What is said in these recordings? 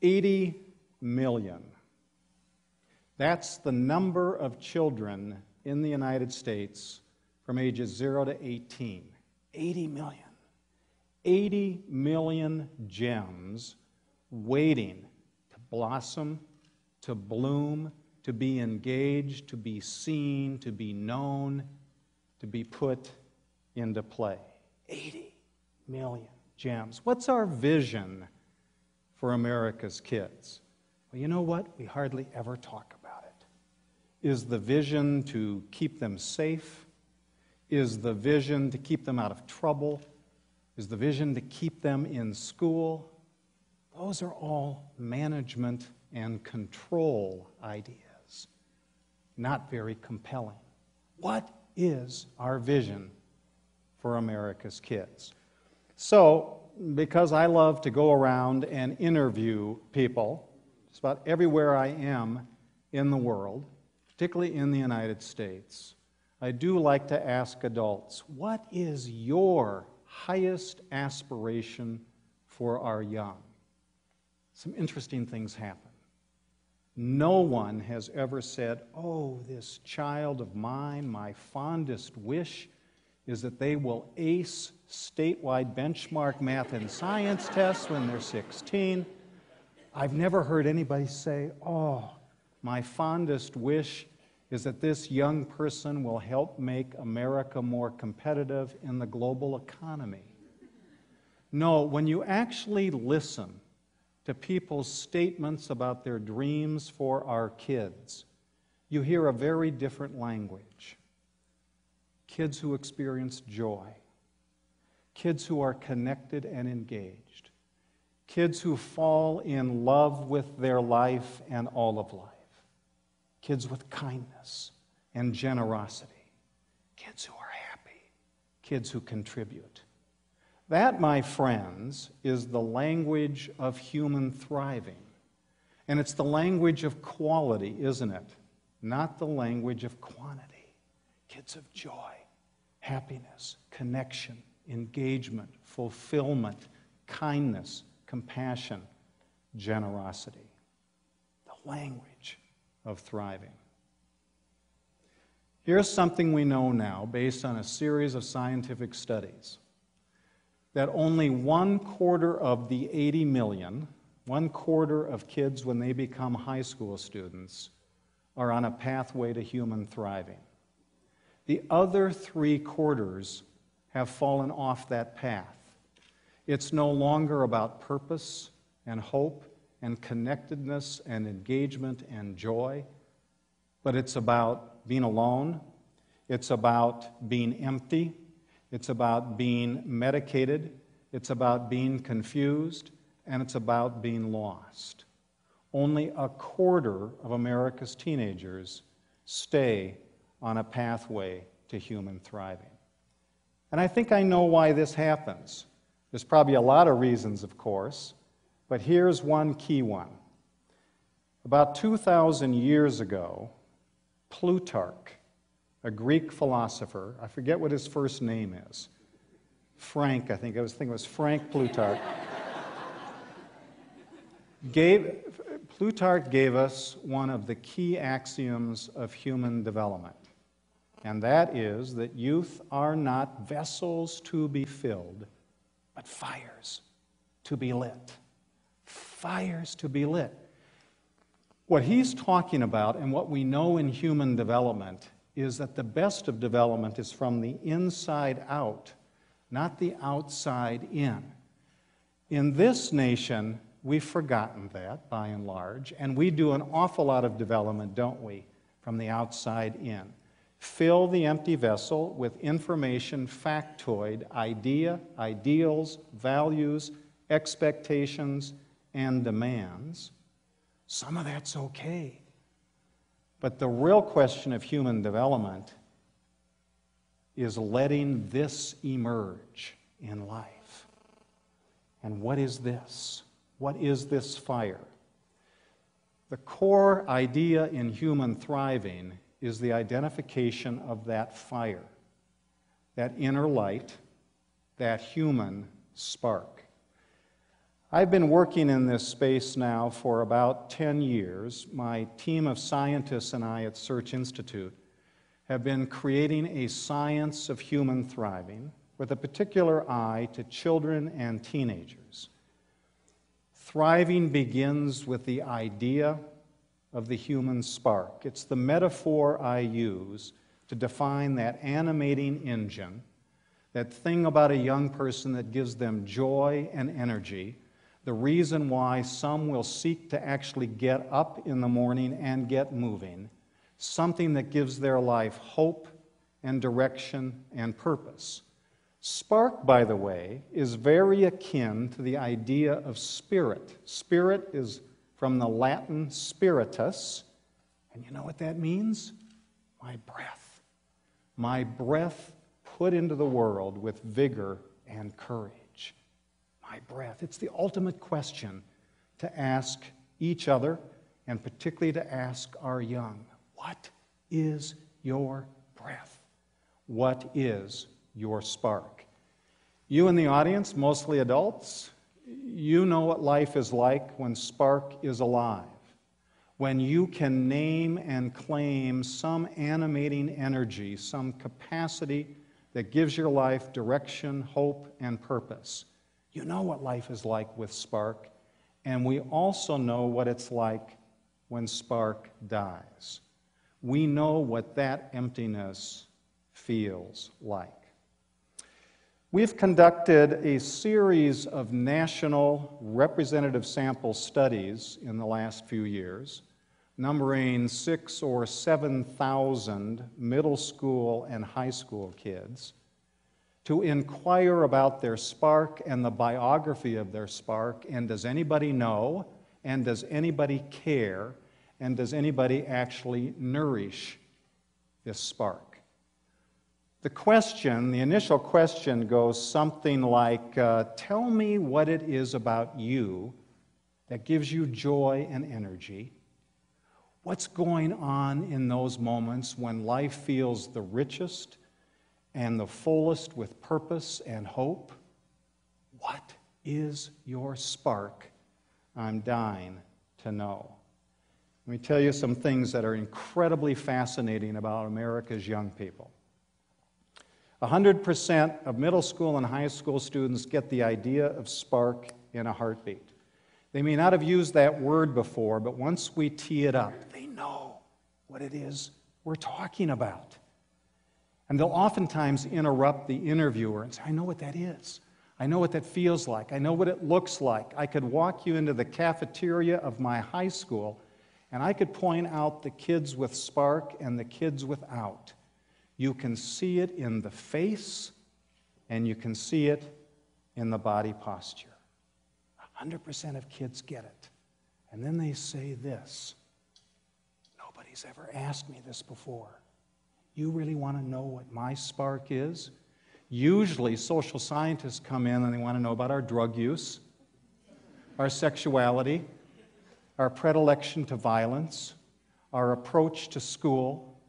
80 million. That's the number of children in the United States from ages 0 to 18. 80 million. 80 million gems waiting to blossom, to bloom, to be engaged, to be seen, to be known, to be put into play. 80 million gems. What's our vision for America's kids? Well, you know what? We hardly ever talk about it. Is the vision to keep them safe? Is the vision to keep them out of trouble? Is the vision to keep them in school? Those are all management and control ideas. Not very compelling. What is our vision for America's kids? So, because I love to go around and interview people, just about everywhere I am in the world, particularly in the United States, I do like to ask adults, what is your highest aspiration for our young? Some interesting things happen. No one has ever said, oh, this child of mine, my fondest wish is that they will ace statewide benchmark math and science tests when they're 16. I've never heard anybody say, oh, my fondest wish is that this young person will help make America more competitive in the global economy. No, when you actually listen to people's statements about their dreams for our kids, you hear a very different language. Kids who experience joy, kids who are connected and engaged, kids who fall in love with their life and all of life, kids with kindness and generosity, kids who are happy, kids who contribute. That, my friends, is the language of human thriving. And it's the language of quality, isn't it? Not the language of quantity. Kids of joy, happiness, connection, engagement, fulfillment, kindness, compassion, generosity. The language of thriving. Here's something we know now based on a series of scientific studies, that only 1/4 of the 80 million, 1/4 of kids when they become high school students, are on a pathway to human thriving. The other 3/4 have fallen off that path. It's no longer about purpose and hope and connectedness and engagement and joy, but it's about being alone, it's about being empty, it's about being medicated, it's about being confused, and it's about being lost. Only 1/4 of America's teenagers stay on a pathway to human thriving. And I think I know why this happens. There's probably a lot of reasons, of course, but here's one key one. About 2,000 years ago, Plutarch, a Greek philosopher, I forget what his first name is, Frank, I think it was Frank Plutarch, Plutarch gave us one of the key axioms of human development, and that is that youth are not vessels to be filled, but fires to be lit. Fires to be lit. What he's talking about, and what we know in human development, is that the best of development is from the inside out, not the outside in. In this nation, we've forgotten that, by and large, and we do an awful lot of development, don't we, from the outside in. Fill the empty vessel with information, factoid, idea, ideals, values, expectations, and demands. Some of that's okay. But the real question of human development is letting this emerge in life. And what is this? What is this fire? The core idea in human thriving is the identification of that fire, that inner light, that human spark. I've been working in this space now for about 10 years. My team of scientists and I at Search Institute have been creating a science of human thriving with a particular eye to children and teenagers. Thriving begins with the idea of the human spark. It's the metaphor I use to define that animating engine, that thing about a young person that gives them joy and energy, the reason why some will seek to actually get up in the morning and get moving, something that gives their life hope and direction and purpose. Spark, by the way, is very akin to the idea of spirit. Spirit is from the Latin spiritus, and you know what that means? My breath. My breath put into the world with vigor and courage. My breath. It's the ultimate question to ask each other, and particularly to ask our young. What is your breath? What is your spark? You in the audience, mostly adults, you know what life is like when spark is alive, when you can name and claim some animating energy, some capacity that gives your life direction, hope, and purpose. You know what life is like with spark, and we also know what it's like when spark dies. We know what that emptiness feels like. We've conducted a series of national representative sample studies in the last few years, numbering 6,000 or 7,000 middle school and high school kids, to inquire about their spark and the biography of their spark, and does anybody know, and does anybody care, and does anybody actually nourish this spark? The question, the initial question goes something like, tell me what it is about you that gives you joy and energy. What's going on in those moments when life feels the richest and the fullest with purpose and hope? What is your spark? I'm dying to know. Let me tell you some things that are incredibly fascinating about America's young people. 100% of middle school and high school students get the idea of spark in a heartbeat. They may not have used that word before, but once we tee it up, they know what it is we're talking about. And they'll oftentimes interrupt the interviewer and say, I know what that is. I know what that feels like. I know what it looks like. I could walk you into the cafeteria of my high school, and I could point out the kids with spark and the kids without. You can see it in the face, and you can see it in the body posture. 100% of kids get it. And then they say this, nobody's ever asked me this before. You really want to know what my spark is? Usually social scientists come in and they want to know about our drug use, our sexuality, our predilection to violence, our approach to school.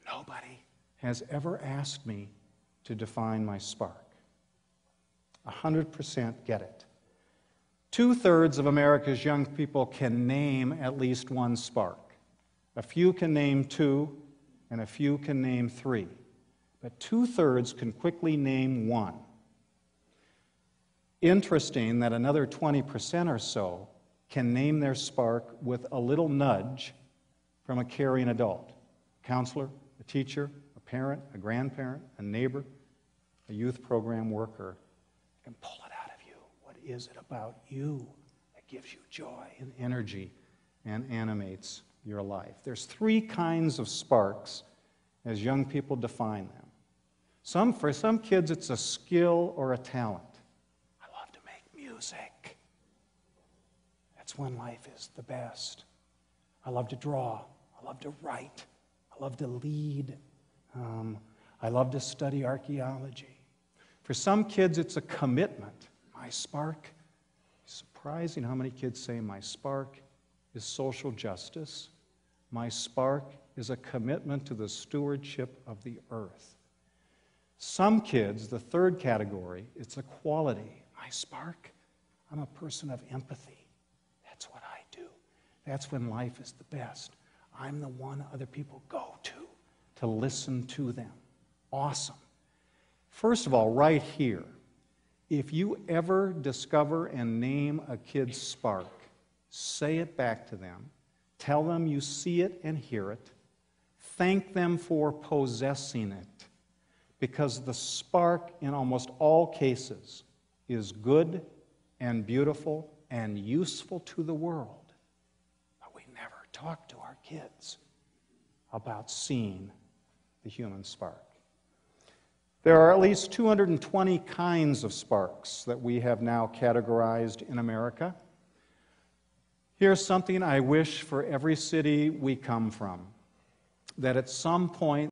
Nobody has ever asked me to define my spark. 100% get it. 2/3 of America's young people can name at least one spark. A few can name 2, and a few can name 3. But 2/3 can quickly name 1. Interesting that another 20% or so can name their spark with a little nudge from a caring adult, a counselor, a teacher, a parent, a grandparent, a neighbor, a youth program worker. They can pull it out of you. What is it about you that gives you joy and energy and animates your life? There's 3 kinds of sparks as young people define them. For some kids, it's a skill or a talent. I love to make music. That's when life is the best. I love to draw. I love to write. I love to lead. I love to study archaeology. For some kids, it's a commitment. My spark. It's surprising how many kids say, my spark is social justice. My spark is a commitment to the stewardship of the earth. Some kids, the 3rd category, it's a quality. My spark, I'm a person of empathy. That's what I do. That's when life is the best. I'm the one other people go to listen to them. Awesome. First of all, right here, if you ever discover and name a kid's spark, say it back to them. Tell them you see it and hear it. Thank them for possessing it, because the spark in almost all cases is good and beautiful and useful to the world. But we never talk to our kids about seeing the human spark. There are at least 220 kinds of sparks that we have now categorized in America. Here's something I wish for every city we come from, that at some point